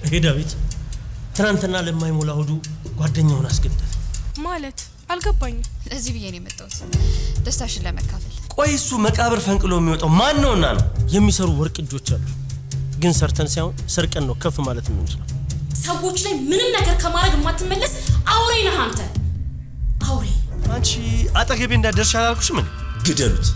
ይሄ ዳዊት ትናንትና ለማይሞላ ሆዱ ጓደኛውን አስገደለ ማለት አልገባኝም። እዚህ ብዬ ነው የመጣሁት ደስታሽን ለመካፈል። ቆይ እሱ መቃብር ፈንቅሎ የሚወጣው ማን ነውና ነው? የሚሰሩ ወርቅ እጆች አሉ፣ ግን ሰርተን ሳይሆን ሰርቀን ነው ከፍ ማለት የምንችለው። ሰዎች ላይ ምንም ነገር ከማድረግ የማትመለስ አውሬ ነህ አንተ አውሬ። አንቺ አጠገቤ እንዳደርሽ አላልኩሽም? ምን ግደሉት።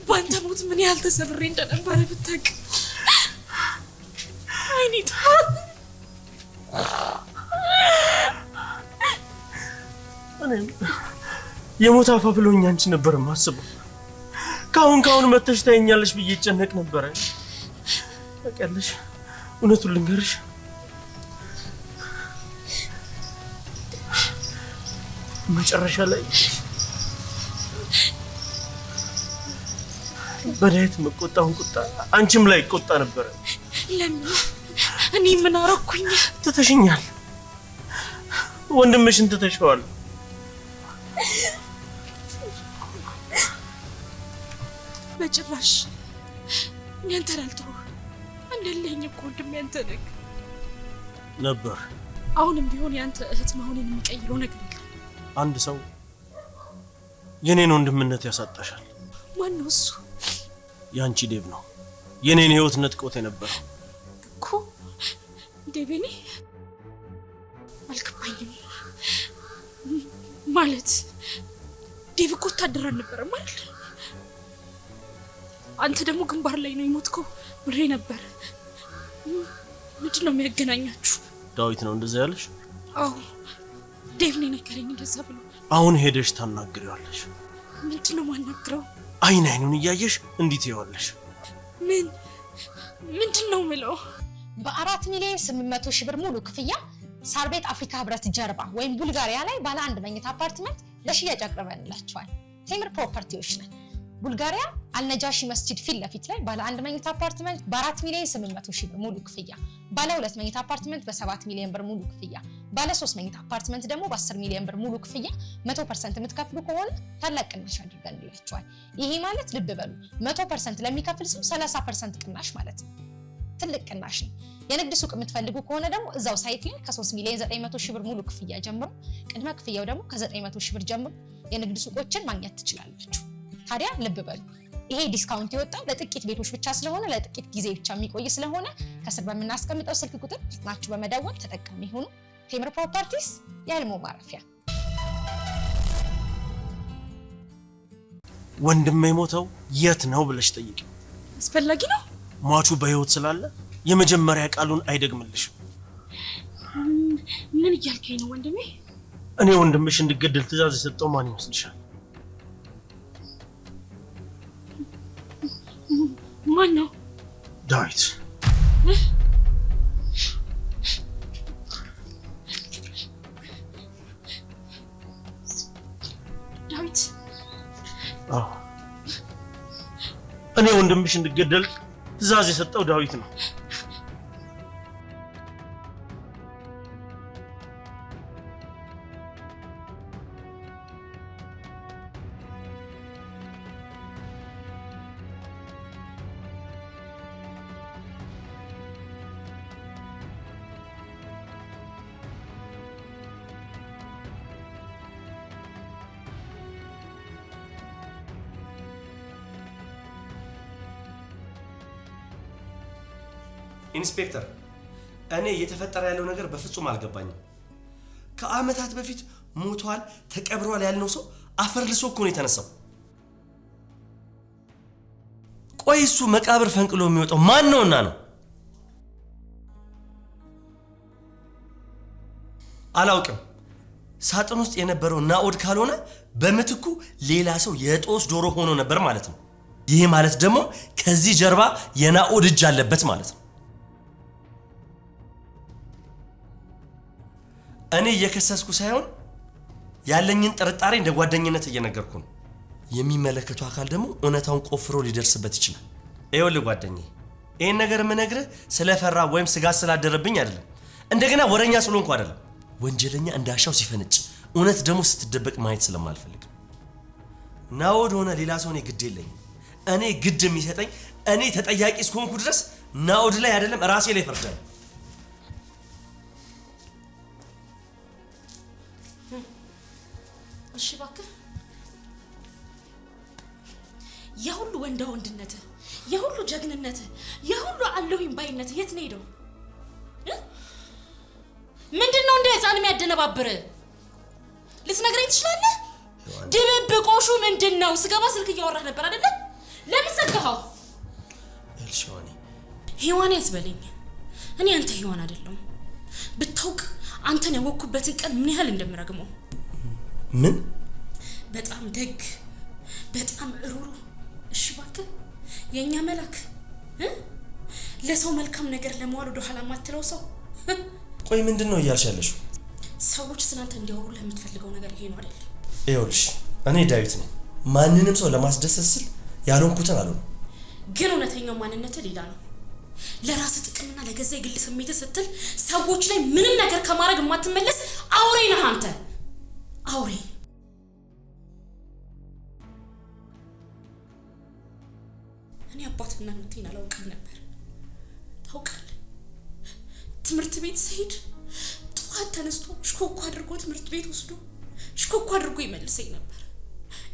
ባንተ ሞት ምን ያህል ተሰብሬ እንደነበረ ብታውቅ። አይኔት እኔም የሞት አፋፍ ብሎኝ አንቺ ነበር ማስበው። ካሁን መተሽ ታየኛለሽ ብዬ ጨነቅ ነበር። ታውቂያለሽ፣ እውነቱን ልንገርሽ፣ መጨረሻ ላይ በዳዊት መቆጣውን ቁጣ አንቺም ላይ ቆጣ ነበር። ለምን? እኔ ምን አረኩኝ? ትተሽኛል፣ ወንድምሽን ትተሽዋል። በጭራሽ ያንተ አልተው እንደለኝ እኮ ወንድም ያንተ ነበር። አሁንም ቢሆን ያንተ እህት መሆኔን የሚቀይረው ነገር የለም። አንድ ሰው የኔን ወንድምነት ያሳጣሻል። ማን ነው እሱ? ያንቺ ዴቭ ነው የኔን ህይወት ነጥቆት የነበረው እኮ። ዴቭኔ አልገባኝም። ማለት ዴቭ እኮ ወታደር አልነበረም አይደል? አንተ ደግሞ ግንባር ላይ ነው የሞትከው ብሬ ነበር። ምንድን ነው የሚያገናኛችሁ? ዳዊት ነው እንደዛ ያለሽ? አዎ ዴቭ ነው ነገረኝ እንደዛ ብሎ። አሁን ሄደሽ ታናግሪዋለሽ። ምንድን ነው ማናግረው? አይኑን እያየሽ እንዴት ይዋለሽ? ምንድን ነው ምለው? በ4 ሚሊዮን 800 ሺህ ብር ሙሉ ክፍያ ሳር ቤት አፍሪካ ህብረት ጀርባ ወይም ቡልጋሪያ ላይ ባለ 1 መኝታ አፓርትመንት ለሽያጭ አቅርበንላችኋል። ቴምር ፕሮፐርቲዎች ነን። ቡልጋሪያ አልነጃሺ መስጂድ ፊት ለፊት ላይ ባለ 1 መኝታ አፓርትመንት በ4 ሚሊዮን 800 ሺህ ብር ሙሉ ክፍያ፣ ባለ 2 መኝታ አፓርትመንት በ7 ሚሊዮን ብር ሙሉ ክፍያ፣ ባለ 3 መኝታ አፓርትመንት ደግሞ በ10 ሚሊዮን ብር ሙሉ ክፍያ 100% የምትከፍሉ ከሆነ ታላቅ ቅናሽ አድርገንላችኋል። ይሄ ማለት ልብ በሉ 100% ለሚከፍል ሰው 30% ቅናሽ ማለት ነው። ትልቅ ቅናሽ ነው። የንግድ ሱቅ የምትፈልጉ ከሆነ ደግሞ እዛው ሳይት ላይ ከ3 ሚሊዮን 900 ሺህ ብር ሙሉ ክፍያ ጀምሮ ቅድመ ክፍያው ደግሞ ከ900 ሺህ ብር ጀምሮ የንግድ ሱቆችን ማግኘት ትችላላችሁ። ታዲያ ልብ በሉ ይሄ ዲስካውንት የወጣው ለጥቂት ቤቶች ብቻ ስለሆነ ለጥቂት ጊዜ ብቻ የሚቆይ ስለሆነ ከስር በምናስቀምጠው ስልክ ቁጥር ናችሁ በመደወል ተጠቃሚ ሆኑ። ቴምር ፕሮፐርቲስ የህልሞ ማረፊያ። ወንድሜ ሞተው የት ነው ብለሽ ጠይቂ። አስፈላጊ ነው። ሟቹ በህይወት ስላለ የመጀመሪያ ቃሉን አይደግምልሽም። ምን እያልከኝ ነው ወንድሜ? እኔ ወንድምሽ እንዲገደል ትዕዛዝ የሰጠው ማን ይመስልሻል? ማን ነው? ዳዊት። ዳዊት? አዎ፣ እኔ ወንድምሽ እንዲገደል ትዕዛዝ የሰጠው ዳዊት ነው። ኢንስፔክተር፣ እኔ እየተፈጠረ ያለው ነገር በፍጹም አልገባኝም። ከአመታት በፊት ሞቷል ተቀብሯል ያልነው ሰው አፈር ልሶ እኮ ነው የተነሳው። ቆይ እሱ መቃብር ፈንቅሎ የሚወጣው ማን ነውና ነው? አላውቅም። ሳጥን ውስጥ የነበረው ናኦድ ካልሆነ በምትኩ ሌላ ሰው የጦስ ዶሮ ሆኖ ነበር ማለት ነው። ይሄ ማለት ደግሞ ከዚህ ጀርባ የናኦድ እጅ አለበት ማለት ነው። እኔ እየከሰስኩ ሳይሆን ያለኝን ጥርጣሬ እንደ ጓደኝነት እየነገርኩ ነው። የሚመለከቱ አካል ደግሞ እውነታውን ቆፍሮ ሊደርስበት ይችላል። ይኸውልህ ጓደኛዬ፣ ይሄን ነገር የምነግርህ ስለፈራ ወይም ስጋት ስላደረብኝ አይደለም። እንደገና ወረኛ ስለሆንኩ አይደለም። ወንጀለኛ እንዳሻው ሲፈነጭ እውነት ደግሞ ስትደበቅ ማየት ስለማልፈልግ ናኦድ ሆነ ሌላ ሰው እኔ ግድ የለኝም። እኔ ግድ የሚሰጠኝ እኔ ተጠያቂ እስከሆንኩ ድረስ ናኦድ ላይ አይደለም ራሴ ላይ ፈርዳለሁ። እሺ እባክህ የሁሉ ወንዳ ወንድነት የሁሉ ጀግንነት የሁሉ አለሁኝ ባይነት የት ነው ሄደው? ምንድነው እንደ ህፃን የሚያደነባብር? ልትነግረኝ ትችላለህ? ድብብቆሹ ምንድነው? ስገባ ስልክ እያወራህ ነበር አይደለ? ለምን ዘጋኸው? እልሽዋኔ ሔዋን ያስበለኝ። እኔ አንተ ሔዋን አይደለሁም። ብታውቅ አንተን ያወኩበትን ቀን ምን ያህል እንደምረግመው። ምን? በጣም ደግ በጣም እሩሩ። እሺ እባክህ የኛ መላክ ለሰው መልካም ነገር ለመዋል ወደ ኋላ ማትለው ሰው። ቆይ ምንድነው እያልሻለሽ? ሰዎች ስላንተ እንዲያወሩ ለምትፈልገው ነገር ይሄ ነው አይደል? ይኸውልሽ እኔ ዳዊት ነኝ። ማንንም ሰው ለማስደሰት ስል ያልሆንኩትን አልሆንም። ግን እውነተኛው ማንነት ሌላ ነው። ለራስ ጥቅምና ለገዛ የግል ስሜት ስትል ሰዎች ላይ ምንም ነገር ከማድረግ የማትመለስ አውሬ ነህ አንተ። አውሬ። እኔ አባትና እናቴን አላውቅም ነበር። ታውቃለህ? ትምህርት ቤት ስሄድ ጠዋት ተነስቶ ሽኮኮ አድርጎ ትምህርት ቤት ወስዶ ሽኮኮ አድርጎ ይመልሰኝ ነበር።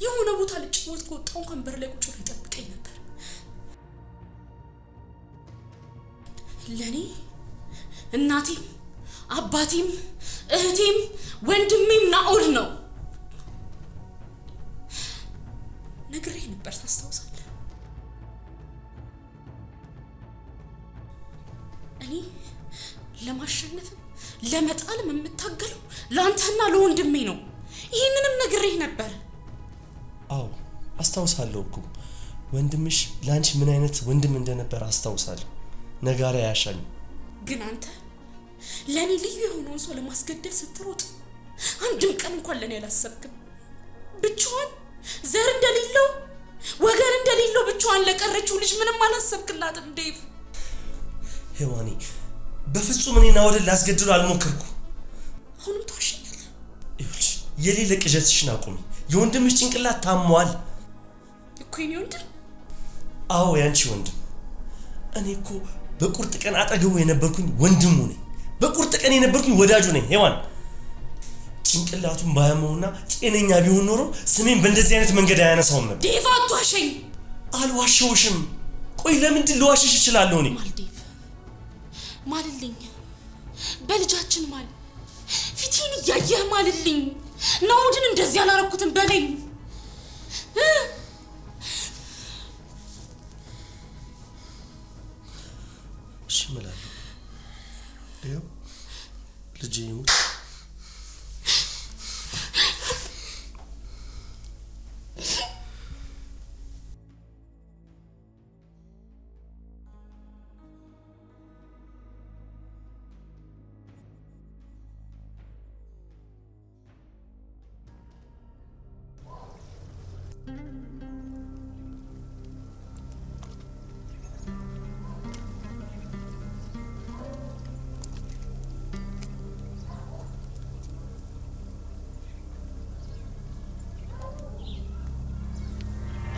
የሆነ ቦታ ልጫወት ከወጣሁ እንኳን በር ላይ ቁጭ ብሎ ይጠብቀኝ ነበር። ለኔ እናቴም አባቴም እህቴም ወንድሜም ናኦድ ነው። ነግሬህ ነበር፣ ታስታውሳለህ? እኔ ለማሸነፍም ለመጣልም የምታገለው ለአንተና ለወንድሜ ነው። ይህንንም ነግሬህ ነበር። አዎ አስታውሳለሁ እኮ ወንድምሽ ላንቺ ምን አይነት ወንድም እንደነበር አስታውሳለሁ። ነጋሪ አያሻኝ። ግን አንተ ለኔ ልዩ የሆነውን ሰው ለማስገደል ስትሮጥ አንድም ቀን እንኳን ለኔ አላሰብክም። ብቻዋን ዘር እንደሌለው ወገን እንደሌለው ብቻዋን ለቀረችው ልጅ ምንም አላሰብክላትም ዴቭ። ሔዋኔ በፍጹም እኔ ናኦድን ላስገድሉ አልሞከርኩ። አሁንም ተዋሸኛለህ። ይኸውልሽ የሌለ ቅዠትሽን አቁሚ። የወንድምሽ ጭንቅላት ታሟል እኮ የኔ ወንድም። አዎ ያንቺ ወንድም። እኔ እኮ በቁርጥ ቀን አጠገቡ የነበርኩኝ ወንድሙ ነኝ። በቁርጥ ቀን የነበርኩኝ ወዳጁ ነኝ። ሔዋን ጭንቅላቱን ባያመውና ጤነኛ ቢሆን ኖሮ ስሜን በእንደዚህ አይነት መንገድ አያነሳውም ነበር። ዴቭ አትዋሸኝ። አልዋሸውሽም። ቆይ ለምንድን ልዋሽሽ እችላለሁ? እኔ ማል ዴቭ ማልልኝ፣ በልጃችን ማል። ፊቴን እያየህ ማልልኝ። ናኦድን እንደዚህ አላረኩትም በለኝ። እሺ እምላለሁ። ይኸው ልጄ ይሙት።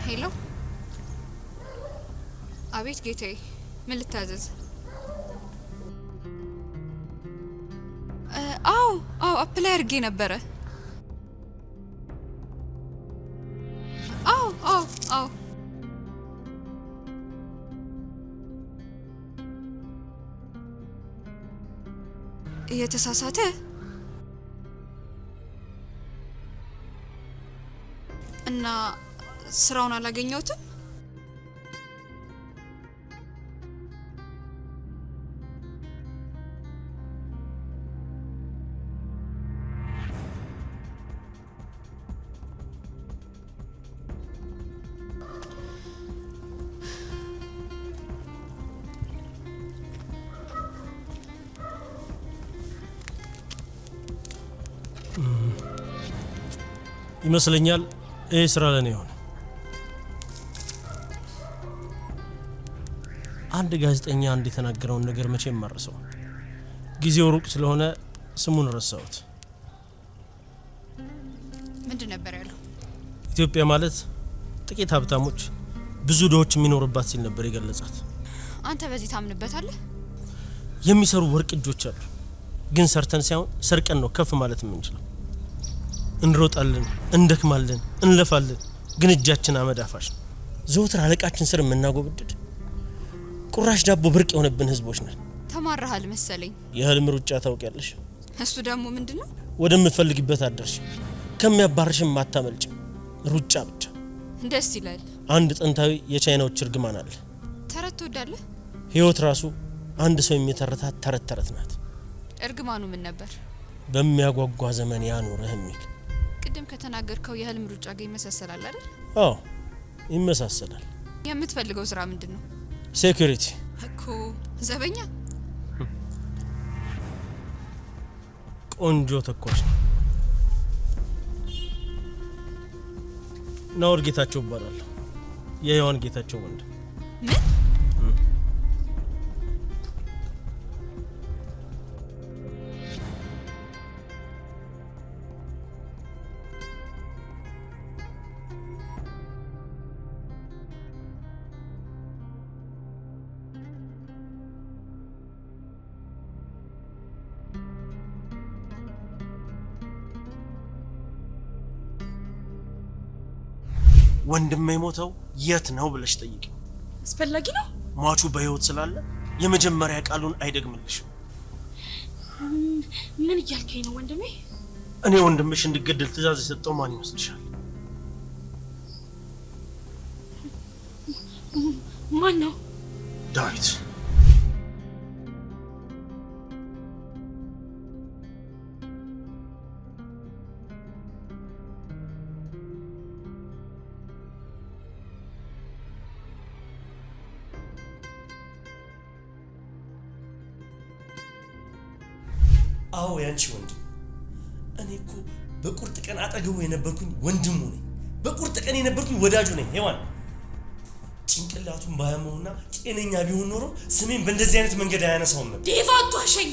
ሄሎ። አቤት ጌታዬ፣ ምን ልታዘዝ? አዎ አፕላይ አድርጌ ነበረ። አዎ የተሳሳተ እና ስራውን አላገኘሁትም። ይመስለኛል ይህ ስራ ለኔ ይሆን። አንድ ጋዜጠኛ አንድ የተናገረውን ነገር መቼም ማረሰው። ጊዜው ሩቅ ስለሆነ ስሙን ረሳሁት። ምንድን ነበር ያለው? ኢትዮጵያ ማለት ጥቂት ሀብታሞች ብዙ ድሆች የሚኖርባት ሲል ነበር የገለጻት። አንተ በዚህ ታምንበታለህ? የሚሰሩ ወርቅ እጆች አሉ፣ ግን ሰርተን ሳይሆን ሰርቀን ነው ከፍ ማለት የምንችለው። እንሮጣለን፣ እንደክማለን፣ እንለፋለን፣ ግን እጃችን አመድ አፋሽ ነው። ዘወትር አለቃችን ስር የምናጎብድድ ቁራሽ ዳቦ ብርቅ የሆነብን ህዝቦች ነን። ተማረሃል መሰለኝ። የህልም ሩጫ ታውቂያለሽ? እሱ ደግሞ ምንድነው? ወደምትፈልጊበት አደርሽ፣ ከሚያባርሽም ማታመልጭ ሩጫ ብቻ። ደስ ይላል። አንድ ጥንታዊ የቻይናዎች እርግማን አለ። ተረት ትወዳለህ? ህይወት ራሱ አንድ ሰው የሚተረታት ተረት ናት። እርግማኑ ምን ነበር? በሚያጓጓ ዘመን ያኖርህ የሚል። ቅድም ከተናገርከው የህልም ሩጫ ጋር ይመሳሰላል አይደል? አዎ ይመሳሰላል። የምትፈልገው ስራ ምንድነው? ሴኩሪቲ እኮ ዘበኛ። ቆንጆ ተኳሽ ነው። ናወር ጌታቸው እባላለሁ። የሔዋን ጌታቸው ወንድ። ምን? ወንድሜ የሞተው የት ነው ብለሽ ጠይቂ። አስፈላጊ ነው? ሟቹ በህይወት ስላለ የመጀመሪያ ቃሉን አይደግምልሽም። ምን እያልከኝ ነው ወንድሜ? እኔ ወንድምሽ እንዲገደል ትእዛዝ የሰጠው ማን ይመስልሻል? ማን ነው? ዳዊት። አዎ ያንቺ ወንድም። እኔ እኮ በቁርጥ ቀን አጠገቡ የነበርኩኝ ወንድሙ ነኝ። በቁርጥ ቀን የነበርኩኝ ወዳጁ ነኝ። ሔዋን ጭንቅላቱን ባያመውና ጤነኛ ቢሆን ኖሮ ስሜን በእንደዚህ አይነት መንገድ አያነሳውም ነበር። ዴቭ አትዋሸኝ።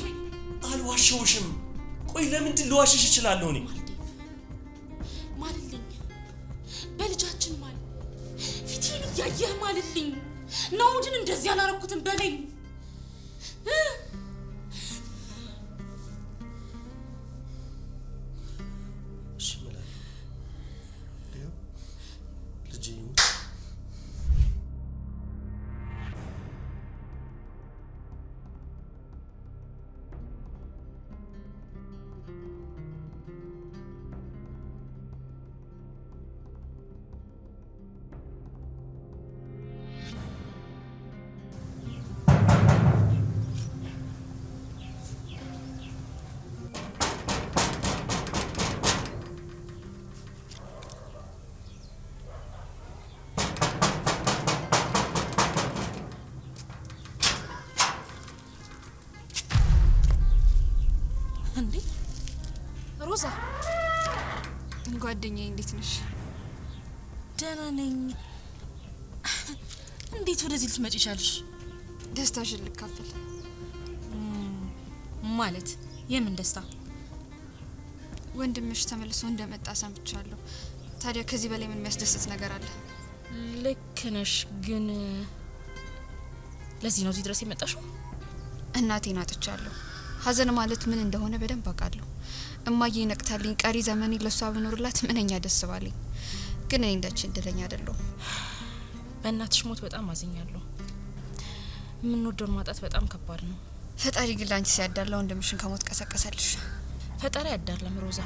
አልዋሸውሽም። ቆይ ለምንድን ልዋሽሽ እችላለሁ? እኔ ማልልኝ፣ በልጃችን ማል ፊቴን እያየህ ማልልኝ። ናውድን እንደዚህ አላረኩትም በለኝ። እንዴ ሮዛ፣ ጓደኛዬ እንዴት ነሽ? ደህና ነኝ። እንዴት ወደዚህ ልትመጪ ቻልሽ? ደስታሽን ልካፈል። ማለት የምን ደስታ? ወንድምሽ ተመልሶ እንደመጣ ሰምቻለሁ። ታዲያ ከዚህ በላይ ምን የሚያስደስት ነገር አለ? ልክ ነሽ፣ ግን ለዚህ ነው እዚህ ድረስ የመጣሽው? እናቴን አጥቻለሁ። ሀዘን ማለት ምን እንደሆነ በደንብ አውቃለሁ። እማዬ ነቅታልኝ ቀሪ ዘመኔ ለሷ ብኖርላት ምንኛ ደስ ባለኝ። ግን እኔ እንደች እድለኛ አይደለሁም። በእናትሽ ሞት በጣም አዝኛለሁ። የምንወደውን ማጣት በጣም ከባድ ነው። ፈጣሪ ግን ላንቺ ሲያዳላ ወንድምሽን ከሞት ቀሰቀሰልሽ። ፈጣሪ አይዳለም ሮዛ፣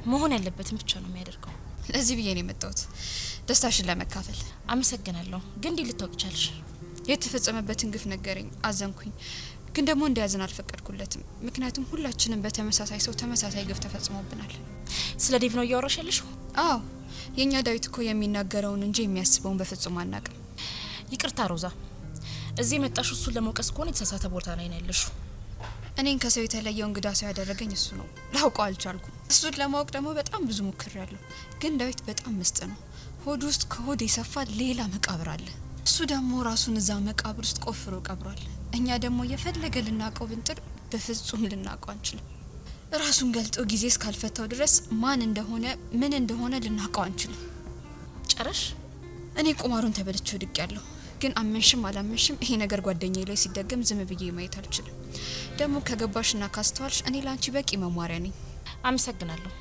መሆን ያለበትን ብቻ ነው የሚያደርገው። ለዚህ ብዬ ነው የመጣሁት፣ ደስታሽን ለመካፈል። አመሰግናለሁ። ግን እንዴት ልታውቂ ቻልሽ? የተፈጸመበትን ግፍ ነገረኝ፣ አዘንኩኝ። ግን ደግሞ እንዲያዝን አልፈቀድኩለትም። ምክንያቱም ሁላችንም በተመሳሳይ ሰው ተመሳሳይ ግፍ ተፈጽሞብናል። ስለ ዴቭ ነው እያወራሽ ያለሽው? አዎ፣ የኛ ዳዊት እኮ የሚናገረውን እንጂ የሚያስበውን በፍጹም አናቅም። ይቅርታ ሮዛ፣ እዚህ የመጣሽው እሱን ለመውቀስ ከሆነ የተሳሳተ ቦታ ላይ ነው ያለሽው። እኔን ከሰው የተለየው እንግዳ ሰው ያደረገኝ እሱ ነው። ላውቀው አልቻልኩም። እሱን ለማወቅ ደግሞ በጣም ብዙ ሞክሬያለሁ። ግን ዳዊት በጣም ምስጥ ነው። ሆድ ውስጥ ከሆድ የሰፋ ሌላ መቃብር አለ። እሱ ደግሞ ራሱን እዛ መቃብር ውስጥ ቆፍሮ ቀብሯል። እኛ ደግሞ የፈለገ ልናውቀው ብንጥር በፍጹም ልናውቀው አንችልም። ራሱን ገልጦ ጊዜ እስካልፈታው ድረስ ማን እንደሆነ ምን እንደሆነ ልናውቀው አንችልም። ጨረሽ? እኔ ቁማሩን ተበልቼው ድቄያለሁ። ግን አመንሽም አላመንሽም ይሄ ነገር ጓደኛዬ ላይ ሲደገም ዝም ብዬ ማየት አልችልም። ደግሞ ከገባሽና ካስተዋልሽ እኔ ላንቺ በቂ መማሪያ ነኝ። አመሰግናለሁ።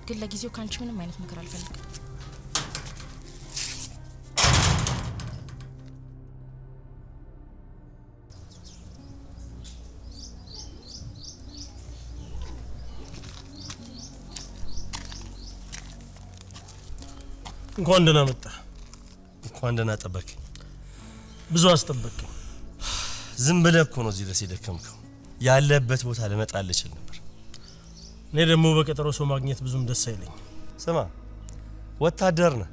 ግን ለጊዜው ካንቺ ምንም አይነት ምክር አልፈልግም። እንኳን ደህና መጣ። እንኳን ደህና ጠበቅ። ብዙ አስጠበቅ። ዝም ብለህ እኮ ነው እዚህ ድረስ የደከምከው። ያለበት ቦታ ልመጣልህ እችል ነበር። እኔ ደግሞ በቀጠሮ ሰው ማግኘት ብዙም ደስ አይለኝ። ስማ፣ ወታደር ነህ።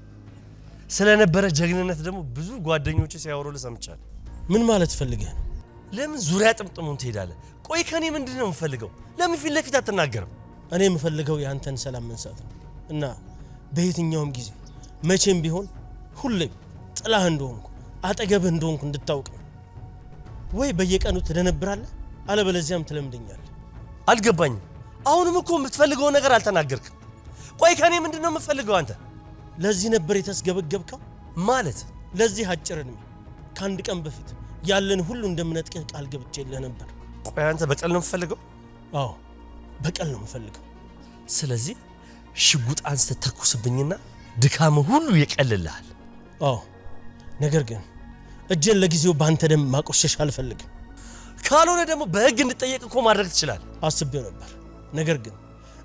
ስለነበረ ጀግንነት ደግሞ ብዙ ጓደኞች ሲያወሩልህ ሰምቻለሁ። ምን ማለት ፈልገህ ነው? ለምን ዙሪያ ጥምጥሙን ትሄዳለህ? ቆይ ከኔ ምንድነው የምፈልገው? ለምን ፊት ለፊት አትናገርም? እኔ የምፈልገው ያንተን ሰላም መንሳት ነው እና በየትኛውም ጊዜ መቼም ቢሆን ሁሌም ጥላህ እንደሆንኩ አጠገብህ እንደሆንኩ እንድታውቅ ነው። ወይ በየቀኑ ትደነብራለህ፣ አለበለዚያም ትለምደኛለህ። አልገባኝም። አሁንም እኮ የምትፈልገው ነገር አልተናገርክም። ቆይ ከኔ ምንድነው የምፈልገው አንተ? ለዚህ ነበር የተስገበገብከው? ማለት ለዚህ አጭር እድሜ ከአንድ ቀን በፊት ያለን ሁሉ እንደምነጥቅህ ቃል ገብቼልህ ነበር። ቆይ አንተ በቀል ነው የምፈልገው? አዎ በቀል ነው የምፈልገው። ስለዚህ ሽጉጥ አንስተህ ተኩስብኝና ድካም ሁሉ ይቀልልሃል። አዎ ነገር ግን እጄን ለጊዜው ባንተ ደም ማቆሸሽ አልፈልግም። ካልሆነ ደግሞ በህግ እንድጠየቅ እኮ ማድረግ ትችላለህ። አስቤው ነበር። ነገር ግን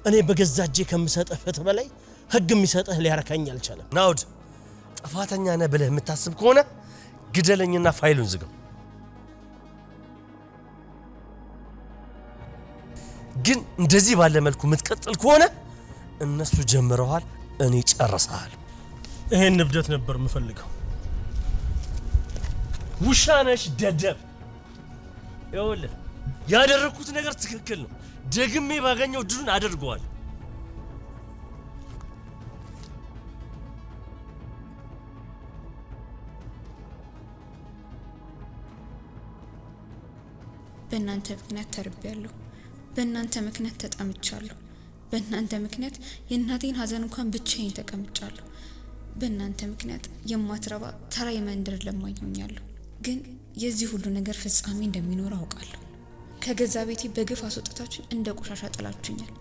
እኔ በገዛ እጄ ከምሰጥህ ፍትህ በላይ ህግ የሚሰጥህ ሊያረካኝ አልቻለም። ናውድ፣ ጥፋተኛ ነህ ብለህ የምታስብ ከሆነ ግደለኝና ፋይሉን ዝጋው። ግን እንደዚህ ባለ መልኩ የምትቀጥል ከሆነ እነሱ ጀምረዋል፣ እኔ ጨርሰሃል። ይሄን ንብደት ነበር የምፈልገው። ውሻ ነሽ ደደብ። ይኸውልህ ያደረኩት ነገር ትክክል ነው። ደግሜ ባገኘው ድሉን አደርገዋለሁ። በእናንተ ምክንያት ተርቤያለሁ። በእናንተ ምክንያት ተጠምቻለሁ። በእናንተ ምክንያት የእናቴን ሀዘን እንኳን ብቻዬን ተቀምጫለሁ። በእናንተ ምክንያት የማትረባ ተራ የመንደር ለማኝ ሆኛለሁ። ግን የዚህ ሁሉ ነገር ፍጻሜ እንደሚኖር አውቃለሁ። ከገዛ ቤቴ በግፍ አስወጣታችሁ እንደ ቆሻሻ ጥላችሁኛል።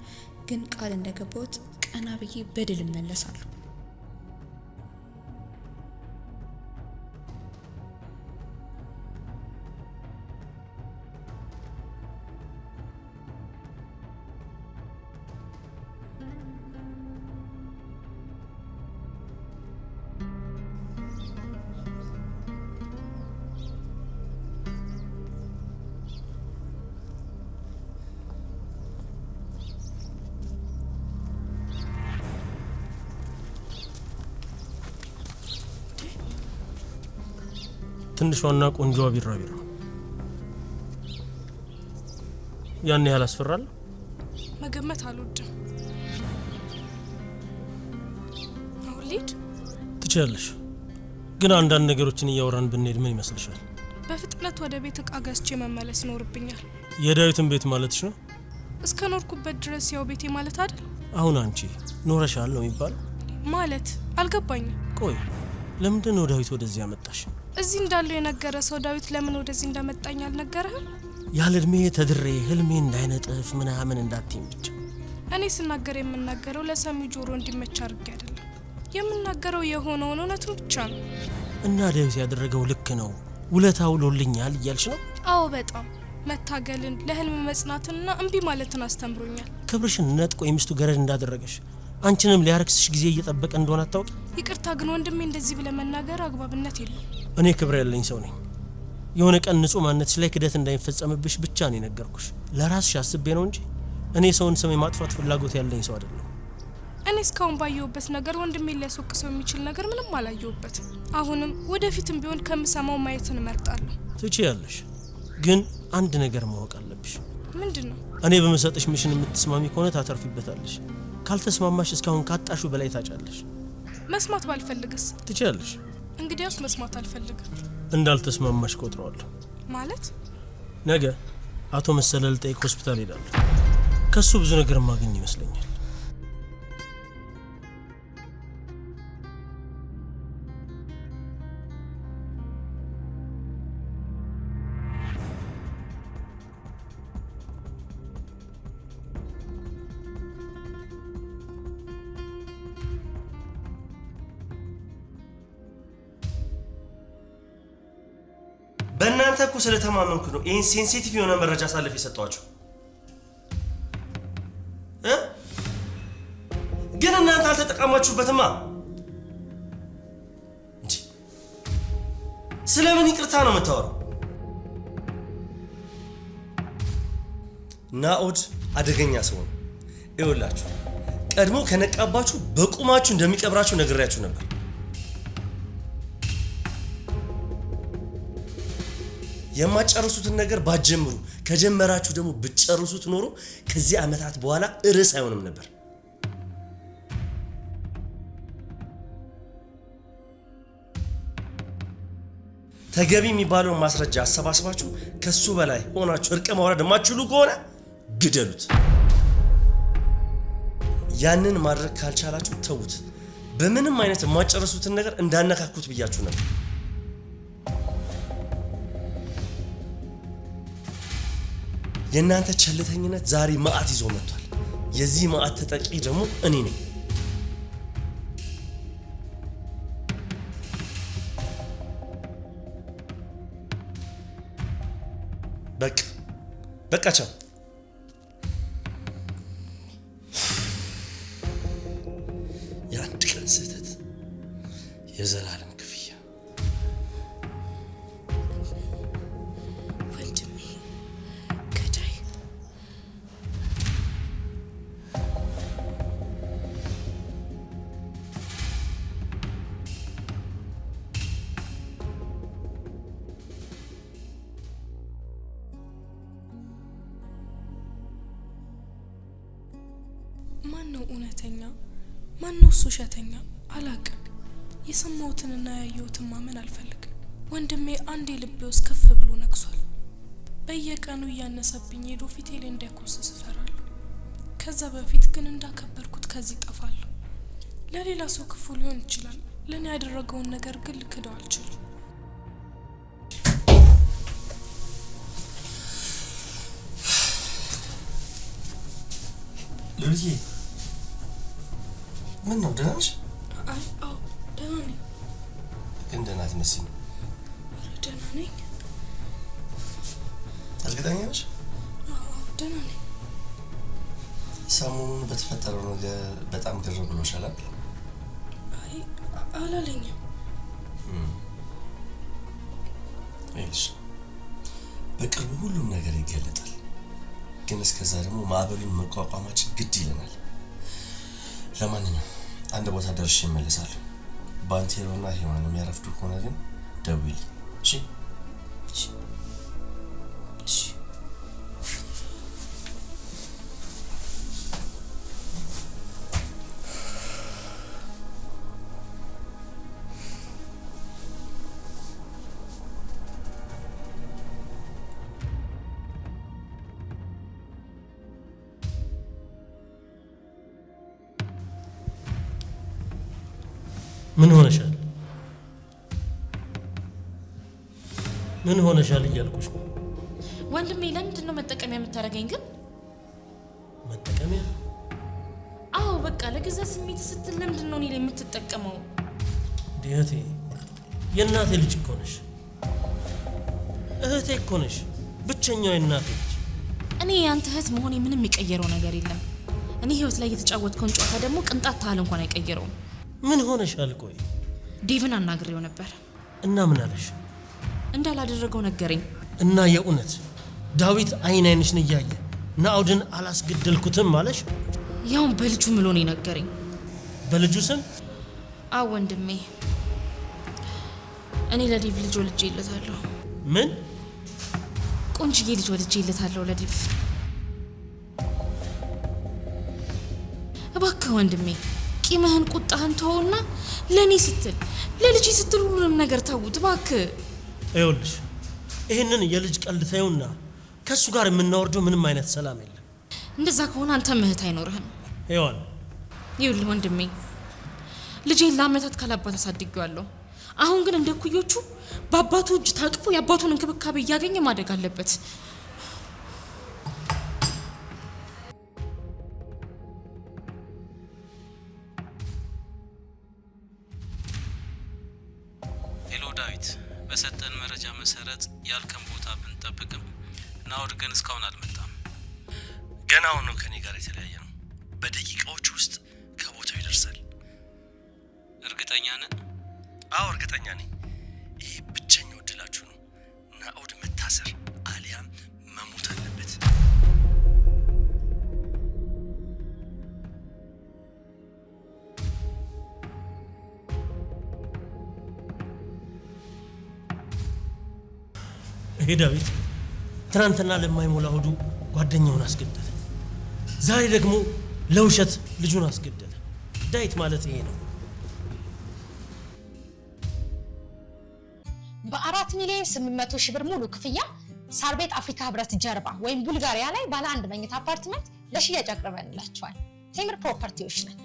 ግን ቃል እንደገባሁት ቀና ብዬ በድል እመለሳለሁ። ትንሿና ቆንጆዋ ቢራቢሮ ያን ያህል አስፈራል? መገመት አልወድም። አሁን ልሂድ? ትችያለሽ፣ ግን አንዳንድ ነገሮችን እያወራን ብንሄድ ምን ይመስልሻል? በፍጥነት ወደ ቤት እቃ ገዝቼ መመለስ ይኖርብኛል። የዳዊትን ቤት ማለትሽ ነው? እስከ ኖርኩበት ድረስ ያው ቤቴ ማለት አይደል? አሁን አንቺ ኖረሻል ነው የሚባለው? ማለት አልገባኝም። ቆይ ለምንድን ነው ዳዊት ወደዚህ ያመጣሽ? እዚህ እንዳለው የነገረ ሰው ዳዊት ለምን ወደዚህ እንዳመጣኝ አልነገረህም? ያለ እድሜ ተድሬ ህልሜ እንዳይነጥፍ ምናምን እንዳትይም ብቻ። እኔ ስናገር የምናገረው ለሰሚው ጆሮ እንዲመች አድርጌ አይደለም። የምናገረው የሆነውን እውነቱን ብቻ ነው። እና ዳዊት ያደረገው ልክ ነው፣ ውለታው ውሎልኛል እያልሽ ነው? አዎ በጣም መታገልን፣ ለህልም መጽናትንና እምቢ ማለትን አስተምሮኛል። ክብርሽን ነጥቆ የሚስቱ ገረድ እንዳደረገሽ አንቺንም ሊያረክስሽ ጊዜ እየጠበቀ እንደሆነ አታውቂ? ይቅርታ ግን ወንድሜ እንደዚህ ብለ መናገር አግባብነት የለም። እኔ ክብር ያለኝ ሰው ነኝ። የሆነ ቀን ንጹህ ማንነትሽ ላይ ክደት እንዳይፈጸምብሽ ብቻ ነው የነገርኩሽ። ለራስሽ አስቤ ነው እንጂ እኔ ሰውን ስም የማጥፋት ፍላጎት ያለኝ ሰው አይደለም። እኔ እስካሁን ባየሁበት ነገር ወንድሜ ሊያስወቅሰው የሚችል ነገር ምንም አላየሁበት። አሁንም ወደፊትም ቢሆን ከምሰማው ማየትን እመርጣለሁ። ትችያለሽ፣ ግን አንድ ነገር ማወቅ አለብሽ። ምንድነው? እኔ በመሰጥሽ ሚሽን የምትስማሚ ከሆነ ታተርፊበታለሽ። ካልተስማማሽ እስካሁን ካጣሹ በላይ ታጫለሽ። መስማት ባልፈልግስ? ትችያለሽ። እንግዲያውስ መስማት አልፈልግም። እንዳልተስማማሽ ቆጥረዋለሁ። ማለት ነገ አቶ መሰለ ልጠይቅ ሆስፒታል ሄዳለሁ። ከሱ ብዙ ነገር ማግኝ ይመስለኛል። በእናንተ እኮ ስለተማመንኩ ነው ይህን ሴንሲቲቭ የሆነ መረጃ አሳልፍ የሰጠኋቸው። ግን እናንተ አልተጠቀማችሁበትማ። እንጂ ስለምን ይቅርታ ነው የምታወራው? ናኦድ አደገኛ ሰው ነው። ይኸውላችሁ ቀድሞ ከነቃባችሁ በቁማችሁ እንደሚቀብራችሁ ነግሬያችሁ ነበር። የማጨርሱትን ነገር ባትጀምሩ ከጀመራችሁ ደግሞ ብትጨርሱት ኖሮ ከዚህ ዓመታት በኋላ ርዕስ አይሆንም ነበር። ተገቢ የሚባለውን ማስረጃ አሰባስባችሁ ከሱ በላይ ሆናችሁ እርቅ ማውረድ የማትችሉ ከሆነ ግደሉት። ያንን ማድረግ ካልቻላችሁ ተዉት። በምንም አይነት የማጨርሱትን ነገር እንዳነካኩት ብያችሁ ነበር። የእናንተ ቸልተኝነት ዛሬ መዓት ይዞ መጥቷል። የዚህ መዓት ተጠቂ ደግሞ እኔ ነኝ። በቃ ቻው። የአንድ ቀን ስህተት የዘላለም ክፍያ። ወንድሜ ገዳይ ማን ነው እውነተኛ? ማን ነው ውሸተኛ? አላቅም። የሰማሁትንና ያየሁትን ማመን አልፈልግም። ወንድሜ አንዴ ልቤ ውስጥ ከፍ ብሎ ነግሷል። በየቀኑ እያነሰብኝ ሄዶ ፊቴ ላይ እንዲያኮስስ እፈራለሁ። ከዛ በፊት ግን እንዳከበርኩት ከዚህ ጠፋለሁ። ለሌላ ሰው ክፉ ሊሆን ይችላል። ለእኔ ያደረገውን ነገር ግን ልክደው አልችልም። ሉሊዬ ምን ነው ደህና ነሽ? አዎ ደህና ነኝ። ግን ደህና አትመስይም። ኧረ ደህና ነኝ። እርግጠኛ ነሽ? አዎ ደህና ነኝ። ሰሞኑን በተፈጠረው ነገር በጣም ግር ብሎሻል? አይ አላለኝም። ይልሽ በቅርቡ ሁሉም ነገር ይገለጣል። ግን እስከዛ ደግሞ ማዕበሉን መቋቋማችን ግድ ይለናል። ለማንኛውም አንድ ቦታ ደርሼ እመለሳለሁ። ባንቴሮና ሄማን የሚያረፍዱ ከሆነ ግን ደውይልኝ። እሺ? እሺ። ምን ሆነሻል? ምን ሆነሻል እያልኩሽ ነው። ወንድሜ ለምንድን ነው መጠቀሚያ የምታደርገኝ ግን? መጠቀሚያ? አዎ በቃ ለገዛ ስሜት ስትል ለምንድን ነው እኔ ላይ የምትጠቀመው? እህቴ የእናቴ ልጅ እኮ ነሽ። እህቴ እኮ ነሽ። ብቸኛው የእናቴ ልጅ። እኔ ያንተ እህት መሆኔ ምንም የቀየረው ነገር የለም። እኔ ህይወት ላይ የተጫወትከውን ጨዋታ ደግሞ ቅንጣት ታህል እንኳን አይቀየረውም። ምን ሆነሻል? ቆይ ዴቭን አናግሬው ነበር እና ምን አለሽ? እንዳላደረገው ነገረኝ። እና የእውነት ዳዊት አይን አይንሽን እያየ ናኦድን አላስገደልኩትም አለሽ? ያውን በልጁ ምሎ ነው ነገረኝ። በልጁ ስም? አዎ ወንድሜ፣ እኔ ለዴቭ ልጅ ወልጄለታለሁ። ምን? ቆንጅዬ ልጅ ወልጄለታለሁ ለዴቭ። እባክህ ወንድሜ ቂምህን ቁጣህን ተውና ለኔ ስትል ለልጅ ስትል ሁሉንም ነገር ተውት እባክህ። ይኸውልሽ ይሄንን የልጅ ቀልድ ታዩና ከሱ ጋር የምናወርደው ምንም አይነት ሰላም የለም። እንደዛ ከሆነ አንተ ምህት አይኖርህም። ይኸውልህ ወንድሜ ልጄን ለአመታት ካላባት አሳድጌዋለሁ። አሁን ግን እንደ ኩዮቹ በአባቱ እጅ ታቅፎ የአባቱን እንክብካቤ እያገኘ ማደግ አለበት። ሄሎ ዳዊት፣ በሰጠን መረጃ መሰረት ያልከን ቦታ ብንጠብቅም ናኦድ ግን እስካሁን አልመጣም። ገና አሁን ነው ከኔ ጋር የተለያየ ነው። በደቂቃዎች ውስጥ ከቦታው ይደርሳል። እርግጠኛ ነህ? አዎ እርግጠኛ ነኝ። ይሄ ብቸኛው እድላችሁ ነው። ናኦድ መታሰር አሊያም መሞት አለበት። ይሄ ዳዊት ትናንትና ለማይሞላ ሆዱ ጓደኛውን አስገደለ። ዛሬ ደግሞ ለውሸት ልጁን አስገደለ። ዳዊት ማለት ይሄ ነው። በ4 ሚሊዮን 800 ሺህ ብር ሙሉ ክፍያ ሳር ቤት አፍሪካ ህብረት ጀርባ ወይም ቡልጋሪያ ላይ ባለ 1 መኝታ አፓርትመንት ለሽያጭ አቅርበንላችኋል። ቴምር ፕሮፐርቲዎች ነን።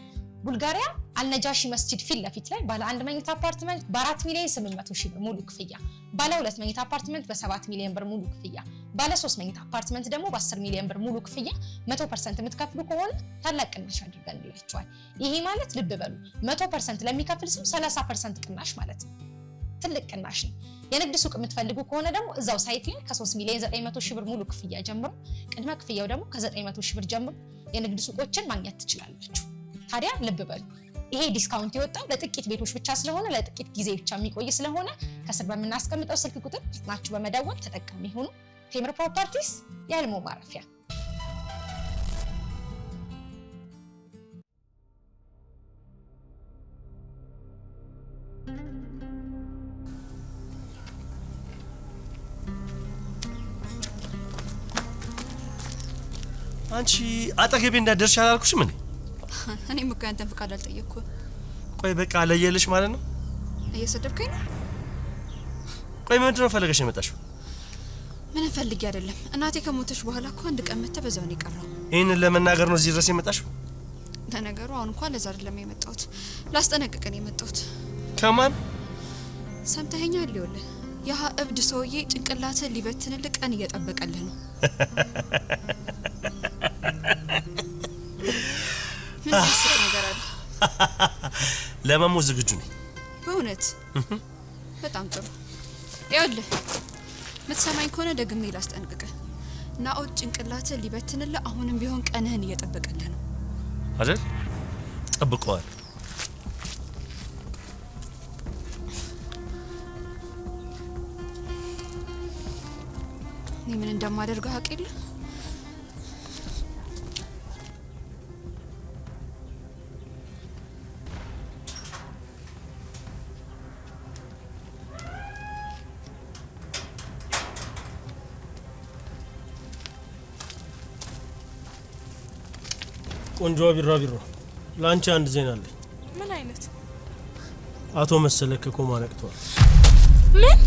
ቡልጋሪያ አልነጃሺ መስጂድ ፊት ለፊት ላይ ባለ 1 መኝታ አፓርትመንት በ4 ሚሊዮን 800 ሺህ ብር ሙሉ ክፍያ፣ ባለ 2 መኝታ አፓርትመንት በ7 ሚሊዮን ብር ሙሉ ክፍያ፣ ባለ 3 መኝታ አፓርትመንት ደግሞ በ10 ሚሊዮን ብር ሙሉ ክፍያ 100% የምትከፍሉ ከሆነ ታላቅ ቅናሽ አድርገንላችኋል። ይሄ ማለት ልብ በሉ 100% ለሚከፍል ሰው 30% ቅናሽ ማለት ነው። ትልቅ ቅናሽ ነው። የንግድ ሱቅ የምትፈልጉ ከሆነ ደግሞ እዛው ሳይት ላይ ከ3 ሚሊዮን 900 ሺህ ብር ሙሉ ክፍያ ጀምሮ ቅድመ ክፍያው ደግሞ ከ900 ሺህ ብር ጀምሮ የንግድ ሱቆችን ማግኘት ትችላላችሁ። ታዲያ ልብ በሉ ይሄ ዲስካውንት የወጣው ለጥቂት ቤቶች ብቻ ስለሆነ ለጥቂት ጊዜ ብቻ የሚቆይ ስለሆነ ከስር በምናስቀምጠው ስልክ ቁጥር ፈጥናችሁ በመደወል ተጠቃሚ ሁኑ። ቴምር ፕሮፐርቲስ የህልሞ ማረፊያ። አንቺ አጠገቤ እንዳደርሽ አላልኩሽም እንዴ? እኔም እኮ ያንተን ፍቃድ አልጠየቅኩም። ቆይ በቃ ለየልሽ ማለት ነው? እየሰደብከኝ ነው? ቆይ ምንድን ነው ፈልገሽ የመጣሽው? ምንም ፈልጌ አይደለም። እናቴ ከሞተች በኋላ እኮ አንድ ቀን መጥተህ በዛው ነው የቀረው። ይሄንን ለመናገር ነው እዚህ ድረስ የመጣሽው? ለነገሩ አሁን እንኳን ለዛ አይደለም የመጣሁት፣ ላስጠነቅቅህ ነው የመጣሁት። ከማን ሰምተኸኛል? ይኸውልህ ያ እብድ ሰውዬ ጭንቅላትህን ሊበትንልህ ቀን እየጠበቀልህ ነው። ምን ያስቅ ነገር አለ? ለመሞት ዝግጁ ነኝ። በእውነት በጣም ጥሩ። ይኸውልህ የምትሰማኝ ከሆነ ደግሜ ላስጠንቅቅህ። ናኦድ ጭንቅላትህን ሊበትንልህ አሁንም ቢሆን ቀንህን እየጠበቀልህ ነው አይደል? ጠብቀዋል። እኔ ምን እንደማደርገው አውቅ የለ። ቆንጆ ቢራቢሮ ላንቺ አንድ ዜና አለኝ። ምን አይነት? አቶ መሰለ ከኮማ ነቅቷል። ምን?